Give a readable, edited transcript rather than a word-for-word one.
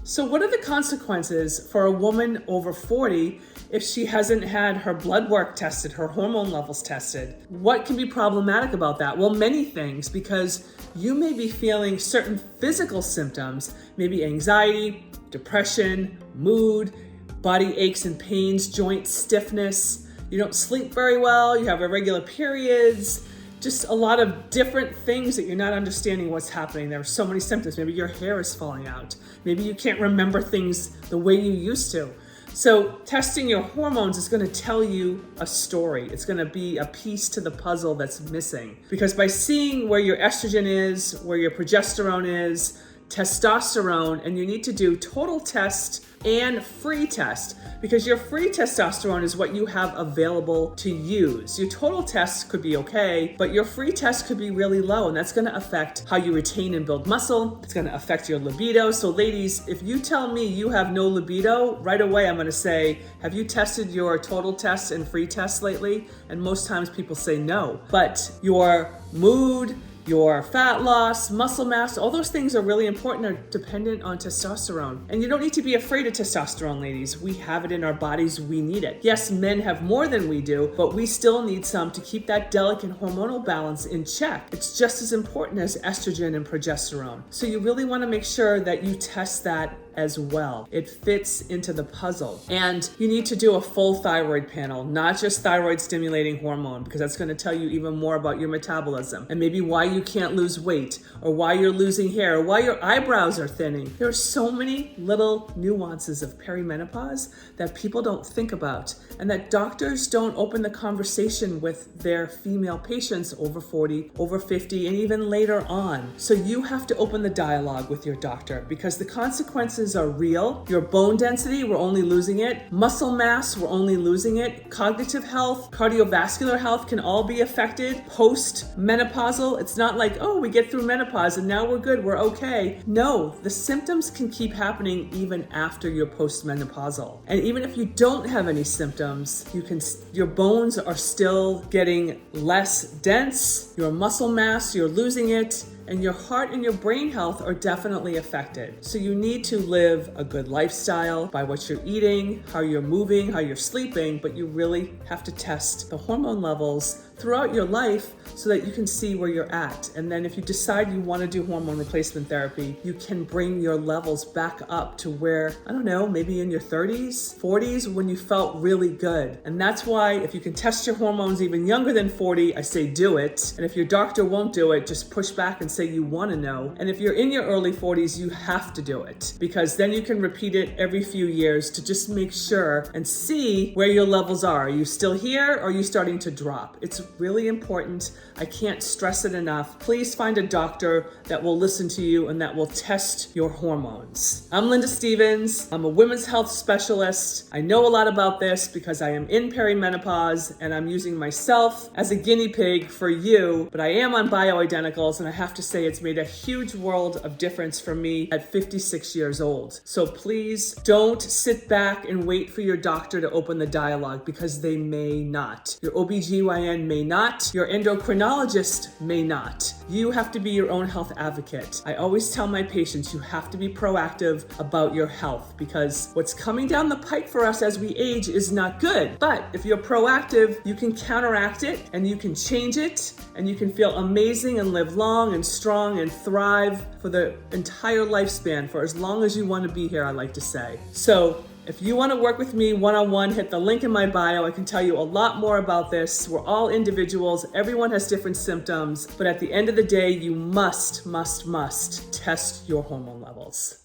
So what are the consequences for a woman over 40 if she hasn't had her blood work tested, her hormone levels tested? What can be problematic about that? Well, many things, because you may be feeling certain physical symptoms, maybe anxiety, depression, mood, body aches and pains, joint stiffness. You don't sleep very well, you have irregular periods, just a lot of different things that you're not understanding what's happening. There are so many symptoms. Maybe your hair is falling out. Maybe you can't remember things the way you used to. So testing your hormones is going to tell you a story. It's going to be a piece to the puzzle that's missing. Because by seeing where your estrogen is, where your progesterone is, testosterone, and you need to do total test and free test, because your free testosterone is what you have available to use. Your total test could be okay, but your free test could be really low, and that's going to affect how you retain and build muscle. It's going to affect your libido. So ladies, if you tell me you have no libido, right away I'm going to say, have you tested your total test and free test lately? And most times people say no. But your mood, your fat loss, muscle mass, all those things are really important, are dependent on testosterone. And you don't need to be afraid of testosterone, ladies. We have it in our bodies, we need it. Yes, men have more than we do, but we still need some to keep that delicate hormonal balance in check. It's just as important as estrogen and progesterone. So you really want to make sure that you test that as well. It fits into the puzzle. And you need to do a full thyroid panel, not just thyroid stimulating hormone, because that's going to tell you even more about your metabolism and maybe why you can't lose weight, or why you're losing hair, or why your eyebrows are thinning. There are so many little nuances of perimenopause that people don't think about, and that doctors don't open the conversation with their female patients over 40, over 50, and even later on. So you have to open the dialogue with your doctor, because the consequences are real. Your bone density, we're only losing it. Muscle mass, we're only losing it. Cognitive health, cardiovascular health can all be affected. Post-menopausal, it's not like, oh, we get through menopause and now we're good, we're okay. No, the symptoms can keep happening even after you're post-menopausal. And even if you don't have any symptoms, your bones are still getting less dense, your muscle mass, you're losing it, and your heart and your brain health are definitely affected. So you need to live a good lifestyle by what you're eating, how you're moving, how you're sleeping, but you really have to test the hormone levels throughout your life so that you can see where you're at. And then if you decide you want to do hormone replacement therapy, you can bring your levels back up to where, I don't know, maybe in your 30s, 40s, when you felt really good. And that's why if you can test your hormones even younger than 40, I say do it. And if your doctor won't do it, just push back and say you want to know. And if you're in your early 40s, you have to do it, because then you can repeat it every few years to just make sure and see where your levels are. Are you still here, or are you starting to drop? It's really important. I can't stress it enough. Please find a doctor that will listen to you and that will test your hormones. I'm Linda Stevens. I'm a women's health specialist. I know a lot about this because I am in perimenopause and I'm using myself as a guinea pig for you, but I am on bioidenticals, and I have to say it's made a huge world of difference for me at 56 years old. So please don't sit back and wait for your doctor to open the dialogue, because they may not. Your OBGYN may not. Your endocrinologist may not. You have to be your own health advocate. I always tell my patients you have to be proactive about your health, because what's coming down the pike for us as we age is not good. But if you're proactive, you can counteract it and you can change it, and you can feel amazing and live long and strong and thrive for the entire lifespan, for as long as you want to be here, I like to say. So if you want to work with me one-on-one, hit the link in my bio. I can tell you a lot more about this. We're all individuals. Everyone has different symptoms. But at the end of the day, you must test your hormone levels.